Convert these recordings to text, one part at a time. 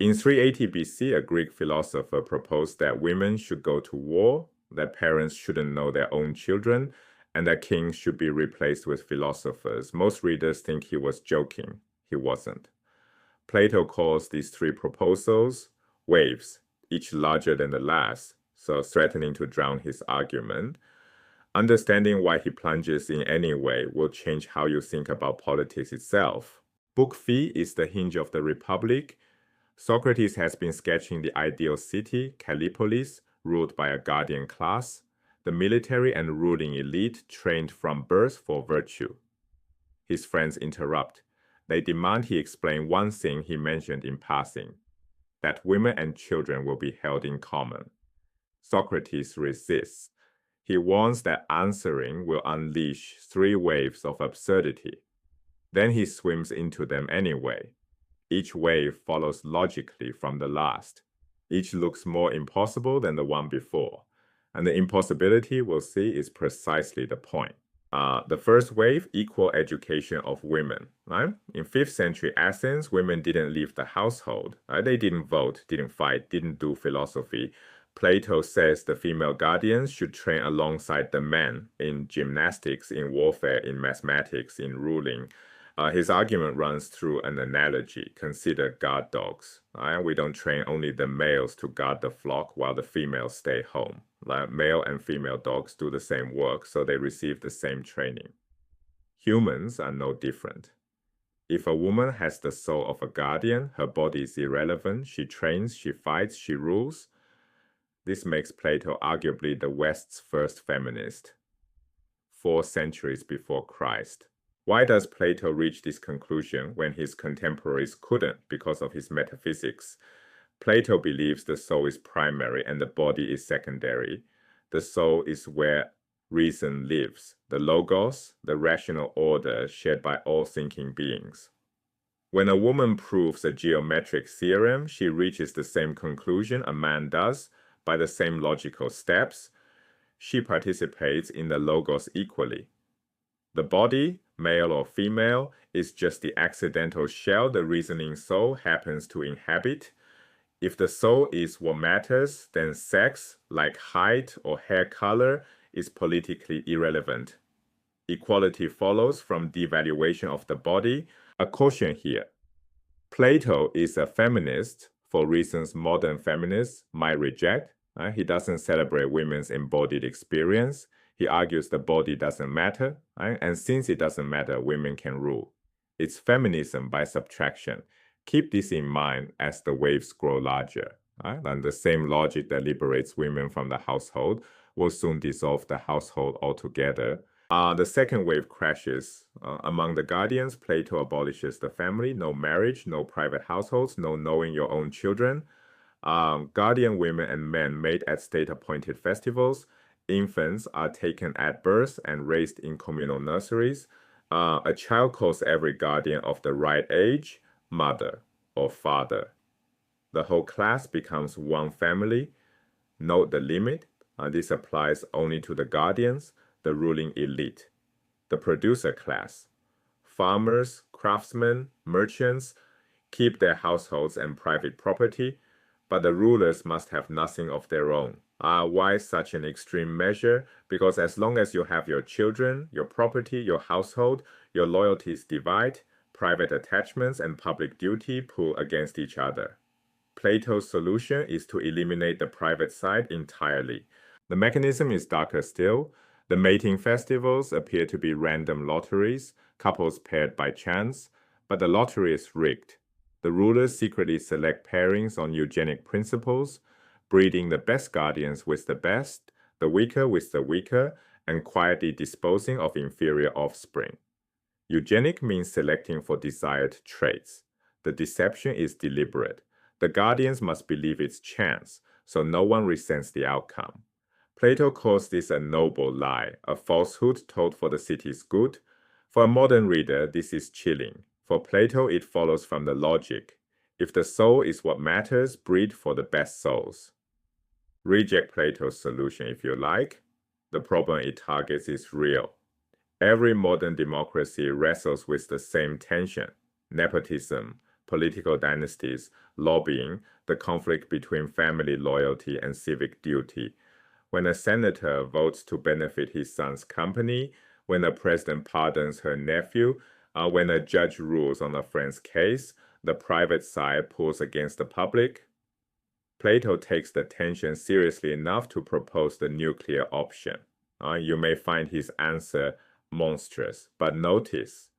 In 380 BC, a Greek philosopher proposed that women should go to war, that parents shouldn't know their own children, and that kings should be replaced with philosophers. Most readers think he was joking. He wasn't. Plato calls these three proposals waves, each larger than the last, so threatening to drown his argument. Understanding why he plunges in any way will change how you think about politics itself. Book V is the hinge of the Republic. Socrates has been sketching the ideal city, Kallipolis, ruled by a guardian class, the military and ruling elite trained from birth for virtue. His friends interrupt. They demand he explain one thing he mentioned in passing, that women and children will be held in common. Socrates resists. He warns that answering will unleash three waves of absurdity. Then he swims into them anyway. Each wave follows logically from the last. Each looks more impossible than the one before. And the impossibility we'll see is precisely the point. The first wave, equal education of women. Right? In 5th century Athens, women didn't leave the household. Right? They didn't vote, didn't fight, didn't do philosophy. Plato says the female guardians should train alongside the men in gymnastics, in warfare, in mathematics, in ruling. His argument runs through an analogy. Consider guard dogs. Right? We don't train only the males to guard the flock while the females stay home. Like male and female dogs do the same work, so they receive the same training. Humans are no different. If a woman has the soul of a guardian, her body is irrelevant, she trains, she fights, she rules. This makes Plato arguably the West's first feminist, 4 centuries before Christ. Why does Plato reach this conclusion when his contemporaries couldn't because of his metaphysics? Plato believes the soul is primary and the body is secondary. The soul is where reason lives, the logos, the rational order shared by all thinking beings. When a woman proves a geometric theorem, she reaches the same conclusion a man does by the same logical steps. She participates in the logos equally. The body, male or female, is just the accidental shell the reasoning soul happens to inhabit. If the soul is what matters, then sex, like height or hair color, is politically irrelevant. Equality follows from devaluation of the body. A caution here. Plato is a feminist for reasons modern feminists might reject. He doesn't celebrate women's embodied experience. He argues the body doesn't matter, right? And since it doesn't matter, women can rule. It's feminism by subtraction. Keep this in mind as the waves grow larger. Right? And the same logic that liberates women from the household will soon dissolve the household altogether. The second wave crashes. Among the guardians, Plato abolishes the family, no marriage, no private households, no knowing your own children. Guardian women and men made at state-appointed festivals. Infants are taken at birth and raised in communal nurseries. A child calls every guardian of the right age mother or father. The whole class becomes one family. Note the limit. This applies only to the guardians, the ruling elite, the producer class. Farmers, craftsmen, merchants keep their households and private property, but the rulers must have nothing of their own. Why such an extreme measure? Because as long as you have your children, your property, your household, your loyalties divide, private attachments and public duty pull against each other. Plato's solution is to eliminate the private side entirely. The mechanism is darker still. The mating festivals appear to be random lotteries, couples paired by chance, but the lottery is rigged. The rulers secretly select pairings on eugenic principles, breeding the best guardians with the best, the weaker with the weaker, and quietly disposing of inferior offspring. Eugenic means selecting for desired traits. The deception is deliberate. The guardians must believe it's chance, so no one resents the outcome. Plato calls this a noble lie, a falsehood told for the city's good. For a modern reader, this is chilling. For Plato, it follows from the logic. If the soul is what matters, breed for the best souls. Reject Plato's solution if you like. The problem it targets is real. Every modern democracy wrestles with the same tension: nepotism, political dynasties, lobbying, the conflict between family loyalty and civic duty. When a senator votes to benefit his son's company, when a president pardons her nephew, when a judge rules on a friend's case, the private side pulls against the public. Plato takes the tension seriously enough to propose the nuclear option. You may find his answer monstrous, but notice,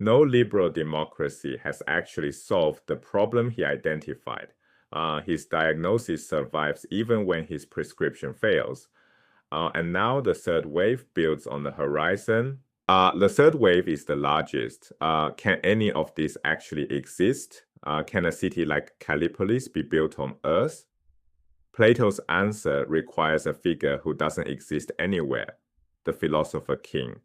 no liberal democracy has actually solved the problem he identified. His diagnosis survives even when his prescription fails. And now the third wave builds on the horizon. The third wave is the largest. Can any of these actually exist? Can a city like Kallipolis be built on Earth? Plato's answer requires a figure who doesn't exist anywhere, the philosopher-king,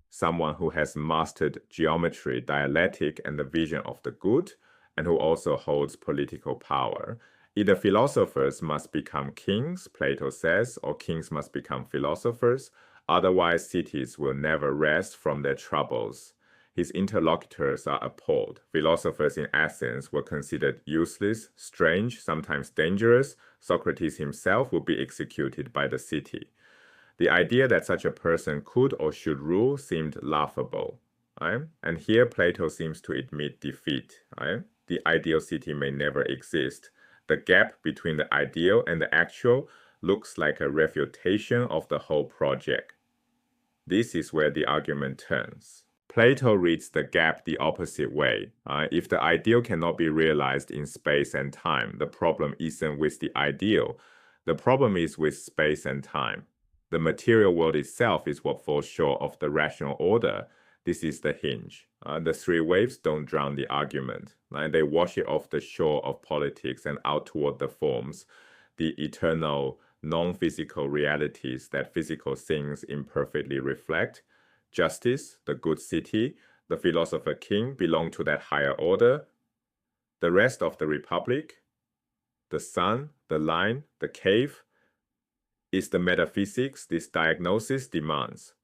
someone who has mastered geometry, dialectic, and the vision of the good, and who also holds political power. Either philosophers must become kings, Plato says, or kings must become philosophers. Otherwise, cities will never rest from their troubles. His interlocutors are appalled. Philosophers in Athens were considered useless, strange, sometimes dangerous. Socrates himself would be executed by the city. The idea that such a person could or should rule seemed laughable. Right? And here Plato seems to admit defeat. Right? The ideal city may never exist. The gap between the ideal and the actual looks like a refutation of the whole project. This is where the argument turns. Plato reads the gap the opposite way. If the ideal cannot be realized in space and time, the problem isn't with the ideal. The problem is with space and time. The material world itself is what falls short of the rational order. This is the hinge. The three waves don't drown the argument. They wash it off the shore of politics and out toward the forms, the eternal, non-physical realities that physical things imperfectly reflect. Justice, the good city, the philosopher-king belong to that higher order. The rest of the republic, the sun, the line, the cave, is the metaphysics this diagnosis demands.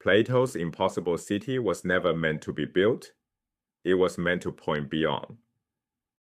Plato's impossible city was never meant to be built. It was meant to point beyond.